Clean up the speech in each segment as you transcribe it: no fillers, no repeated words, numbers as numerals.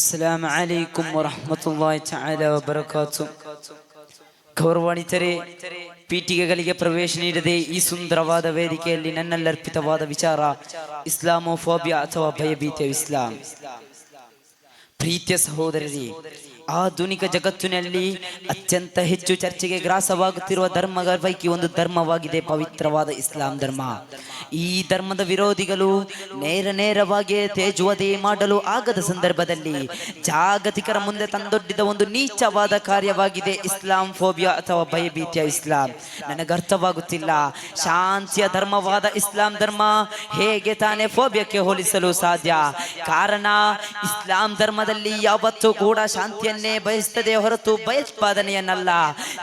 ಅಸ್ಸಲಾಮು ಅಲೈಕುಂ ವರಹಮತುಲ್ಲಾಹಿ ತಆಲಾ ವಬರಕಾತು. ಗೌರವಾನ್ವಿತರೇ, ಪೀಠಿಗೆಗಳಿಗೆ ಪ್ರವೇಶ ನೀಡದೆ ಈ ಸುಂದರವಾದ ವೇದಿಕೆಯಲ್ಲಿ ನನ್ನಲ್ಲರ್ಪಿತವಾದ ವಿಚಾರ ಇಸ್ಲಾಮೋಫೋಬಿಯಾ ಅಥವಾ ಭಯಭೀತಿಯ ಇಸ್ಲಾಂ. ಪ್ರೀತಿಯ ಸಹೋದರರೇ, ಆಧುನಿಕ ಜಗತ್ತಿನಲ್ಲಿ ಅತ್ಯಂತ ಹೆಚ್ಚು ಚರ್ಚೆಗೆ ಗ್ರಾಸವಾಗುತ್ತಿರುವ ಧರ್ಮಗಳ ಪೈಕಿ ಒಂದು ಧರ್ಮವಾಗಿದೆ ಪವಿತ್ರವಾದ ಇಸ್ಲಾಂ ಧರ್ಮ. ಈ ಧರ್ಮದ ವಿರೋಧಿಗಳು ನೇರವಾಗಿ ತೇಜುವಧೆ ಮಾಡಲು ಆಗದ ಸಂದರ್ಭದಲ್ಲಿ ಜಾಗತಿಕರ ಮುಂದೆ ತಂದೊಡ್ಡಿದ ಒಂದು ನೀಚವಾದ ಕಾರ್ಯವಾಗಿದೆ ಇಸ್ಲಾಂ ಫೋಬಿಯಾ ಅಥವಾ ಭಯಭೀತಿಯ ಇಸ್ಲಾಂ. ನನಗರ್ಥವಾಗುತ್ತಿಲ್ಲ, ಶಾಂತಿಯ ಧರ್ಮವಾದ ಇಸ್ಲಾಂ ಧರ್ಮ ಹೇಗೆ ತಾನೇ ಫೋಬಿಯಾಕ್ಕೆ ಹೋಲಿಸಲು ಸಾಧ್ಯ? ಕಾರಣ, ಇಸ್ಲಾಂ ಧರ್ಮದಲ್ಲಿ ಯಾವತ್ತೂ ಕೂಡ ಶಾಂತಿಯನ್ನೇ ಬಯಸ್ತದೆ ಹೊರತು ಭಯೋತ್ಪಾದನೆಯನ್ನಲ್ಲ.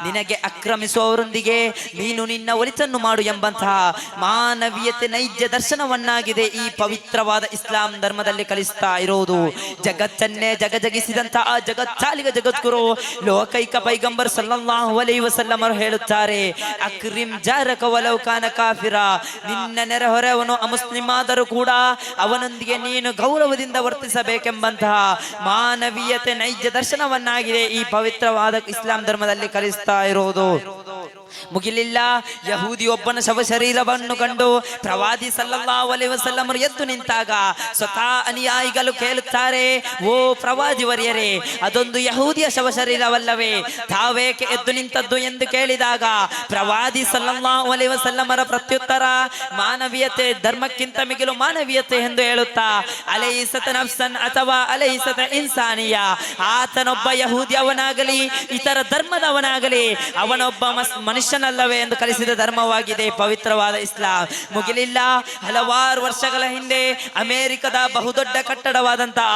ನಿನಗೆ ಆಕ್ರಮಿಸುವವರೊಂದಿಗೆ ನೀನು ನಿನ್ನ ಒಳಿತನ್ನು ಮಾಡು ಎಂಬಂತಹ ಮಾನವೀಯತೆ ನೈಜ ದರ್ಶನವನ್ನಾಗಿದೆ ಈ ಪವಿತ್ರವಾದ ಇಸ್ಲಾಂ ಧರ್ಮದಲ್ಲಿ ಕಲಿಸ್ತಾ ಇರೋದು. ಜಗತ್ತನ್ನೇ ಜಗಜಗಿಸಿದಂತಹ ಆ ಜಗಚ್ಚಾಲಿಗ ಜಗದ್ಗುರು ಲೋಕೈಕ ಪೈಗಂಬರ್ ಸಲ್ಲಲ್ಲಾಹು ಅಲೈಹಿ ವಸಲ್ಲಂ ಅವರು ಹೇಳುತ್ತಾರೆ, ಅಕ್ರಿಮ್ ಜಾರಕ ವಲೌ ಕಾನ ಕಾಫಿರ. ನಿನ್ನ ನೆರೆಹೊರೆಯವನು ಅಮುಸ್ಲಿಂ ಆದರೂ ಕೂಡ ಅವನೊಂದಿಗೆ ನೀನು ಗೌರವದಿಂದ ವರ್ತಿಸಬೇಕೆಂಬಂತಹ ಮಾನವೀಯತೆ ನೈಜ ದರ್ಶನವನ್ನಾಗಿದೆ ಈ ಪವಿತ್ರವಾದ ಇಸ್ಲಾಂ ಧರ್ಮದಲ್ಲಿ ಕಲಿಸ್ತಾ ಇರೋದು. ಮುಗಿಲಿಲ್ಲ, ಯಹೂದಿ ಒಬ್ಬನ ಶವ ಶರೀರವನ್ನು ಕಂಡು ಪ್ರವಾದಿ ಸಲ್ಲಲ್ಲಾಹು ಅಲೈಹಿ ವಸಲ್ಲಂ ಎದ್ದು ನಿಂತಾಗ ಸ್ವತಃ ಅನುಯಾಯಿಗಳು ಕೇಳುತ್ತಾರೆ, ಓ ಪ್ರವಾದಿ ವರ್ಯರೇ, ಅದೊಂದು ಯಹೂದಿಯ ಶವ ಶರೀರವಲ್ಲವೇ? ತಾವೇಕೆ ಎದ್ದು ನಿಂತದ್ದು ಎಂದು ಕೇಳಿದಾಗ ಪ್ರವಾದಿ ಸಲ್ಲಲ್ಲಾಹು ಅಲೈಹಿ ವಸಲ್ಲಮರ ಪ್ರತ್ಯುತ್ತರ, ಮಾನವೀಯತೆ ಧರ್ಮಕ್ಕಿಂತ ಮಿಗಿಲು ಮಾನವೀಯತೆ ಎಂದು ಹೇಳುತ್ತಾ, ಅಲೈಸತ ನಫ್ಸನ್ ಅಥವಾ ಅಲೈಸತ ಇನ್ಸಾನಿಯ, ಆತನೊಬ್ಬ ಯಹೂದಿಯವನಾಗಲಿ ಇತರ ಧರ್ಮದವನಾಗಲಿ ಅವನೊಬ್ಬ ಮನುಷ್ಯನಲ್ಲವೇ ಎಂದು ಕಲಿಸಿದ ಧರ್ಮವಾಗಿದೆ ಪವಿತ್ರವಾದ ಇಸ್ಲಾಂ. ಮುಗಿಲಿಲ್ಲ, ಹಲವಾರು ವರ್ಷಗಳ ಹಿಂದೆ ಅಮೆರಿಕದ ಬಹುದೊಡ್ಡ ಕಟ್ಟಡವಾದಂತಹ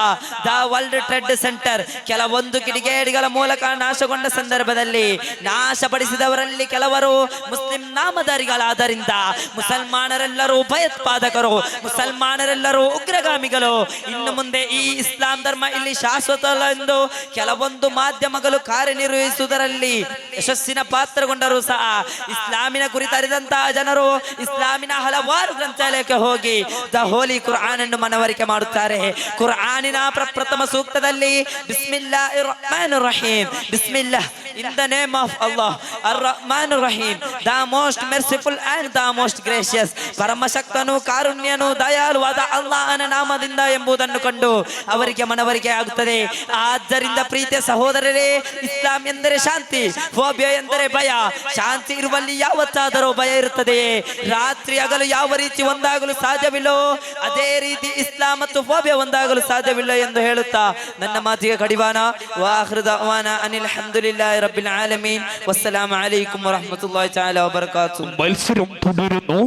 ದ ವರ್ಲ್ಡ್ ಟ್ರೇಡ್ ಸೆಂಟರ್ ಕೆಲವೊಂದು ಕಿಡಿಗೇಡಿಗಳ ಮೂಲಕ ನಾಶಗೊಂಡ ಸಂದರ್ಭದಲ್ಲಿ ನಾಶಪಡಿಸಿದವರಲ್ಲಿ ಕೆಲವರು ಮುಸ್ಲಿಂ ನಾಮಧಾರಿಗಳಾದ್ದರಿಂದ ಮುಸಲ್ಮಾನರೆಲ್ಲರೂ ಭಯೋತ್ಪಾದಕರು, ಮುಸಲ್ಮಾನರೆಲ್ಲರೂ ಉಗ್ರಗಾಮಿಗಳು. ಇನ್ನು ಮುಂದೆ ಈ ಇಸ್ಲಾಂ ಧರ್ಮ ಇಲ್ಲಿ ಶಾಶ್ವತ ಎಂದು ಕೆಲವೊಂದು ಮಾಧ್ಯಮಗಳು ಕಾರ್ಯನಿರ್ವಹಿಸುವುದರಲ್ಲಿ ಯಶಸ್ಸಿನ ಪಾತ್ರಗೊಂಡರೂ ಸಹ ಇಸ್ಲಾಮಿನ ಕುರಿತರಿದಂತಹ ಜನರು ಇಸ್ಲಾಮಿನ ಹಲವಾರು ಗ್ರಂಥಾಲಯಕ್ಕೆ ಹೋಗಿ ದ ಹೋಲಿ ಕುರ್ಆನ್ ಅನ್ನು ಮನವರಿಕೆ ಮಾಡುತ್ತಾರೆ. ಕುರ್ಆನಿನ ಪ್ರಪ್ರಥಮ ಸೂಕ್ತದಲ್ಲಿ ಬಿಸ್ಮಿಲ್ಲಾಹಿರ್ ರಹ್ಮಾನಿರ್ Rahim, ಬಿಸ್ಮಿಲ್ಲಾಹ್, in the name of Allah, ar-Rahmanir Rahim, the most merciful and the most gracious, ಪರಮಶಕ್ತನು ಕಾರುಣ್ಯನು ದಯಾಳುವಾದ ಅಲ್ಲಾಹನ ನಾಮದಿಂದ ಎಂಬುದನ್ನು ಕಂಡು ಅವರಿಗೆ ಮನವರಿಕೆ ಆಗುತ್ತದೆ. ಆದ್ದರಿಂದ ಪ್ರೀತಿಯ ಸಹೋದರರೇ, ಇಸ್ಲಾಂ ಎಂದರೆ ಶಾಂತಿ, ಫೋಬಿಯಾ ಎಂದರೆ ಭಯ. ಶಾಂತಿ ಇರುವಲ್ಲಿ ಯಾವತ್ತಾದರೂ ಭಯ ಇರುತ್ತದೆಯೇ? ರಾತ್ರಿ ಹಗಲು ಯಾವ ರೀತಿ ಒಂದಾಗಲು ಸಾಧ್ಯವಿಲ್ಲೋ ಅದೇ ರೀತಿ ಇಸ್ಲಾಂ ಮತ್ತು ಫೋಬಿಯಾ ಒಂದಾಗಲು ಸಾಧ್ಯವಿಲ್ಲ ಎಂದು ಹೇಳುತ್ತಾ ನನ್ನ ಮಾತಿಗೆ ಕಡಿವಾಣ. ವಾಖಿರು ದಅವಾನಾ ಅನಿಲ್ ಹಮ್ದುಲಿಲ್ಲಾಹಿ ರಬ್ಬಿಲ್ ಆಲಮೀನ್. ವಸ್ಸಲಾಮು ಅಲೈಕುಂ ವರಹಮತುಲ್ಲಾಹಿ ತಆಲಾ ವಬರಕಾತುಹು. മത്സരം തുടരുന്നു.